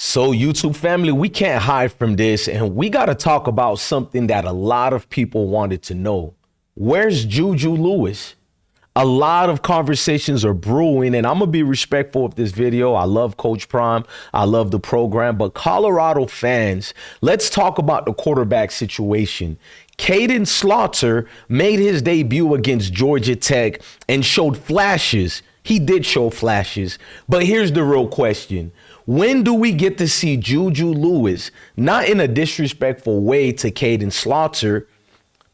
So YouTube family, we can't hide from this, and we got to talk about something that a lot of people wanted to know. Where's JuJu Lewis? A lot of conversations are brewing, and I'm going to be respectful of this video. I love Coach Prime. I love the program. But Colorado fans, let's talk about the quarterback situation. Kaidon Salter made his debut against Georgia Tech and showed flashes. He did show flashes. But here's the real question. When do we get to see JuJu Lewis, not in a disrespectful way to Kaidon Salter,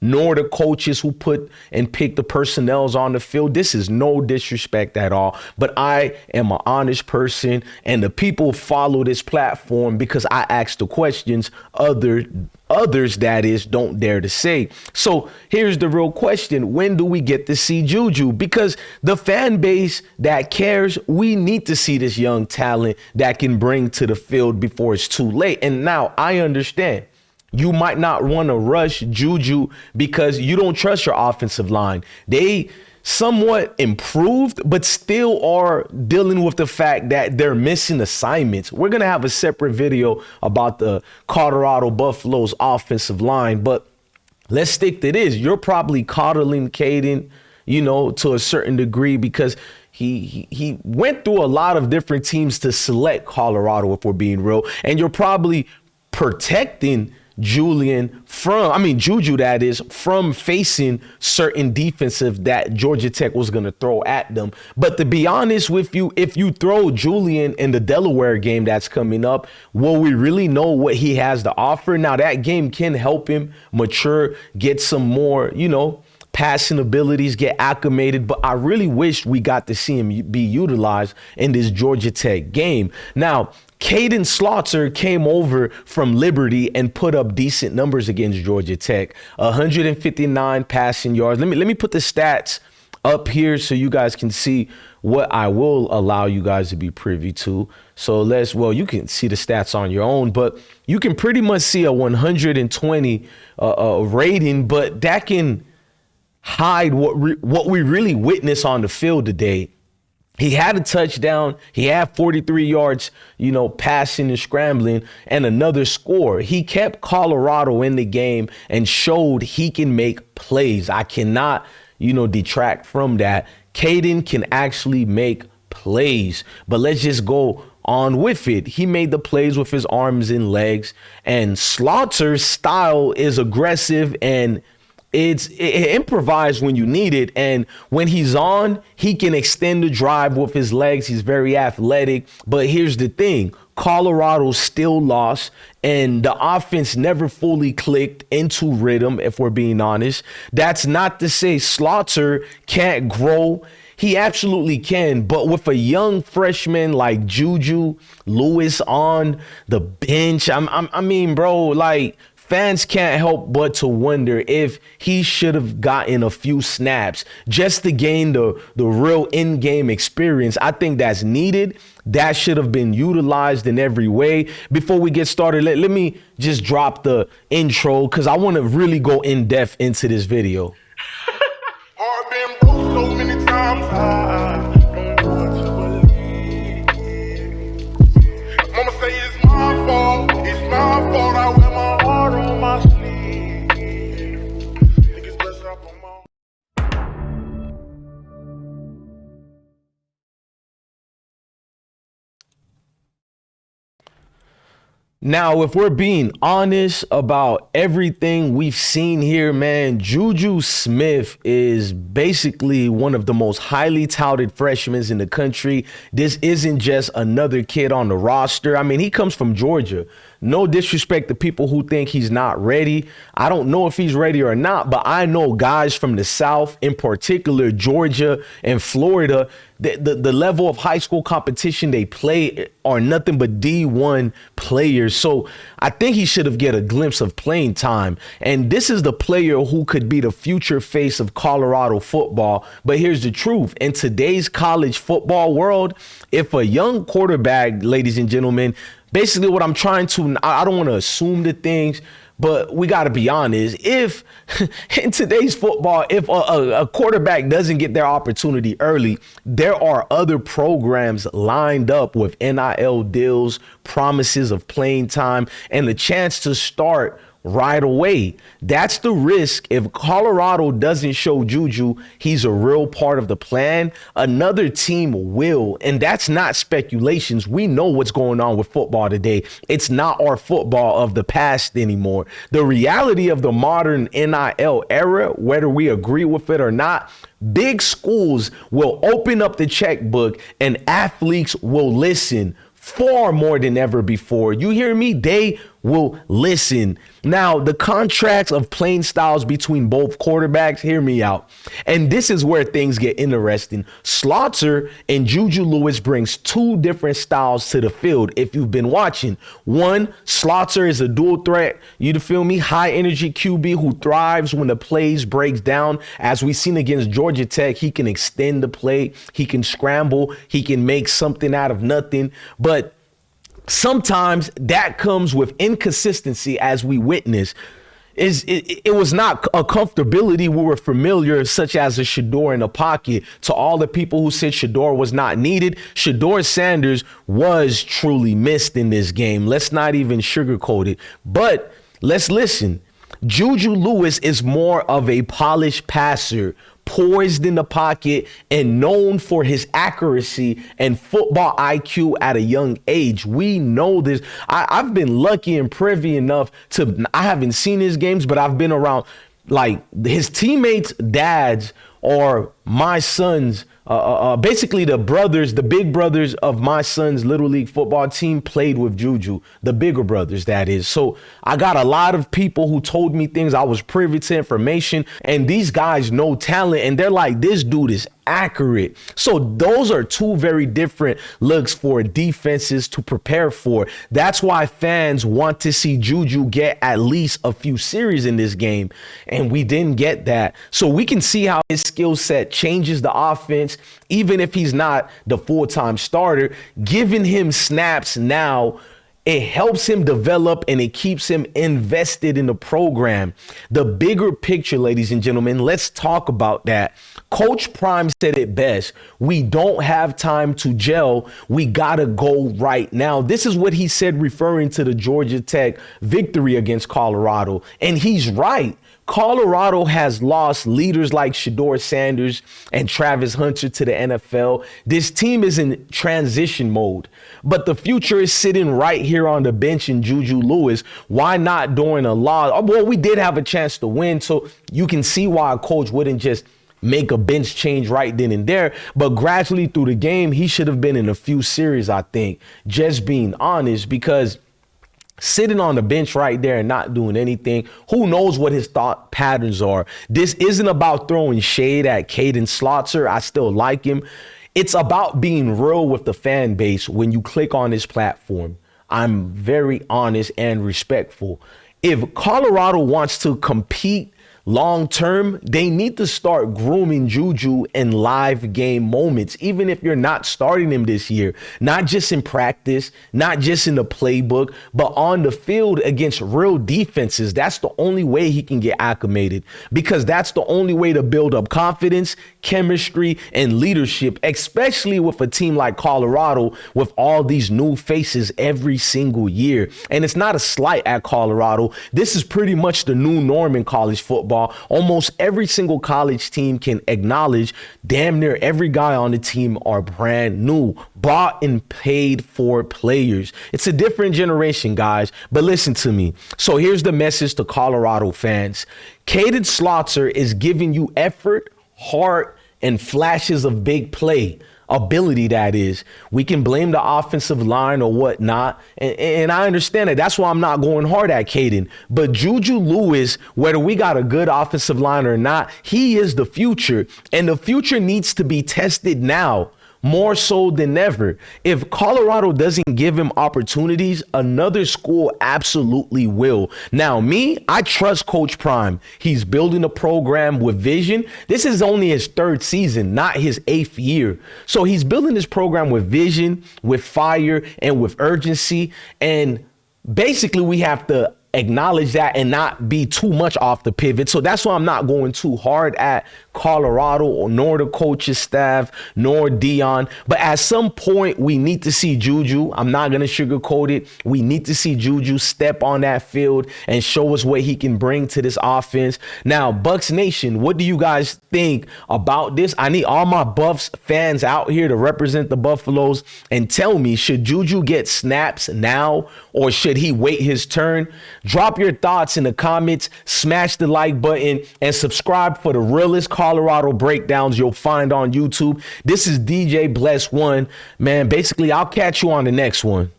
nor the coaches who put and pick the personnels on the field? This is no disrespect at all, but I am an honest person, and the people follow this platform because I ask the questions others that is don't dare to say. So here's the real question. When do we get to see JuJu? Because the fan base that cares, we need to see this young talent that can bring to the field before it's too late. And now I understand you might not want to rush JuJu because you don't trust your offensive line. They somewhat improved, but still are dealing with the fact that they're missing assignments. We're going to have a separate video about the Colorado Buffaloes offensive line, but let's stick to this. You're probably coddling Kaidon, to a certain degree because he went through a lot of different teams to select Colorado, if we're being real, and you're probably protecting JuJu, that is, from facing certain defensive that Georgia Tech was going to throw at them. But to be honest with you, if you throw Julian in the Delaware game that's coming up, will we really know what he has to offer? Now, that game can help him mature, get some more, passing abilities, get acclimated, but I really wish we got to see him be utilized in this Georgia Tech game. Now, Kaidon Salter came over from Liberty and put up decent numbers against Georgia Tech. 159 passing yards. Let me put the stats up here so you guys can see what I will allow you guys to be privy to. So you can see the stats on your own, but you can pretty much see a 120 rating, but that can hide what we really witnessed on the field today. He had a touchdown. He had 43 yards, passing and scrambling, and another score. He kept Colorado in the game and showed he can make plays. I cannot, detract from that. Kaidon can actually make plays, but let's just go on with it. He made the plays with his arms and legs, and Slaughter's style is aggressive and it improvised when you need it. And when he's on, he can extend the drive with his legs. He's very athletic. But here's the thing. Colorado still lost, and the offense never fully clicked into rhythm, if we're being honest. That's not to say Salter can't grow. He absolutely can, but with a young freshman like JuJu Lewis on the bench, fans can't help but to wonder if he should have gotten a few snaps just to gain the real in-game experience. I think that's needed. That should have been utilized in every way. Before we get started, let me just drop the intro because I want to really go in depth into this video. I've been broke so many times, I don't know what to believe. Mama say it's my fault, I wear my heart on my sleeve. Niggas bless up on my... Now, if we're being honest about everything we've seen here, man, JuJu Smith is basically one of the most highly touted freshmen in the country. This isn't just another kid on the roster. He comes from Georgia. No disrespect to people who think he's not ready. I don't know if he's ready or not, but I know guys from the South, in particular Georgia and Florida, the level of high school competition they play are nothing but D1 players. So I think he should have get a glimpse of playing time. And this is the player who could be the future face of Colorado football. But here's the truth. In today's college football world, if a young quarterback, ladies and gentlemen, basically what I'm trying to, I don't want to assume the things, But we got to be honest, if in today's football, if a quarterback doesn't get their opportunity early, there are other programs lined up with NIL deals, promises of playing time, and the chance to start right away. That's the risk. If Colorado doesn't show JuJu he's a real part of the plan, another team will. And that's not speculations. We know what's going on with football today. It's not our football of the past anymore. The reality of the modern NIL era, whether we agree with it or not, big schools will open up the checkbook and athletes will listen far more than ever before. You hear me? They will listen. Now, the contracts of playing styles between both quarterbacks, hear me out. And this is where things get interesting. Salter and JuJu Lewis brings two different styles to the field. If you've been watching, one, Salter is a dual threat, you feel me? High energy QB who thrives when the plays breaks down. As we've seen against Georgia Tech, he can extend the play, he can scramble, he can make something out of nothing. But sometimes that comes with inconsistency, as we witness. It was not a comfortability we were familiar, such as a Shedeur in the pocket. To all the people who said Shedeur was not needed, Shedeur Sanders was truly missed in this game. Let's not even sugarcoat it. But let's listen. JuJu Lewis is more of a polished passer, poised in the pocket, and known for his accuracy and football IQ at a young age. We know this. I've been lucky and privy enough I haven't seen his games, but I've been around, like, his teammates' dads or my son's, basically the big brothers of my son's Little League football team played with JuJu, the bigger brothers, that is. So I got a lot of people who told me things. I was privy to information, and these guys know talent, and they're like, this dude is accurate. So those are two very different looks for defenses to prepare for. That's why fans want to see JuJu get at least a few series in this game, and we didn't get that. So we can see how his skill set changes the offense, even if he's not the full-time starter. Giving him snaps now, it helps him develop and it keeps him invested in the program. The bigger picture, ladies and gentlemen, let's talk about that. Coach Prime said it best. We don't have time to gel. We gotta go right now. This is what he said, referring to the Georgia Tech victory against Colorado. And he's right. Colorado has lost leaders like Shedeur Sanders and Travis Hunter to the NFL. This team is in transition mode, but the future is sitting right here on the bench in JuJu Lewis. Why not during a loss? Well, we did have a chance to win, so you can see why a coach wouldn't just make a bench change right then and there. But gradually through the game, he should have been in a few series, I think, just being honest, because sitting on the bench right there and not doing anything, who knows what his thought patterns are. This isn't about throwing shade at Kaidon Salter. I still like him. It's about being real with the fan base when you click on his platform. I'm very honest and respectful. If Colorado wants to compete long term, they need to start grooming JuJu in live game moments, even if you're not starting him this year, not just in practice, not just in the playbook, but on the field against real defenses. That's the only way he can get acclimated, because that's the only way to build up confidence, chemistry, and leadership, especially with a team like Colorado with all these new faces every single year. And it's not a slight at Colorado. This is pretty much the new norm in college football. Almost every single college team can acknowledge damn near every guy on the team are brand new, bought and paid for players. It's a different generation, guys. But listen to me. So here's the message to Colorado fans. Kaidon Salter is giving you effort, heart, and flashes of big play. Ability, that is. We can blame the offensive line or whatnot, and I understand it. That's why I'm not going hard at Kaidon. But JuJu Lewis, whether we got a good offensive line or not, he is the future, and the future needs to be tested now, more so than ever. If Colorado doesn't give him opportunities, another school absolutely will. Now, I trust Coach Prime. He's building a program with vision. This is only his third season, not his 8th year. So he's building this program with vision, with fire, and with urgency. And basically, we have to acknowledge that and not be too much off the pivot. So that's why I'm not going too hard at Colorado or nor the coach's staff, nor Dion. But at some point, we need to see JuJu. I'm not going to sugarcoat it. We need to see JuJu step on that field and show us what he can bring to this offense. Now, Bucks Nation, what do you guys think about this? I need all my Buffs fans out here to represent the Buffaloes and tell me, should JuJu get snaps now or should he wait his turn? Drop your thoughts in the comments, smash the like button, and subscribe for the realest Colorado breakdowns you'll find on YouTube. This is DJ BlessOne. Man, basically, I'll catch you on the next one.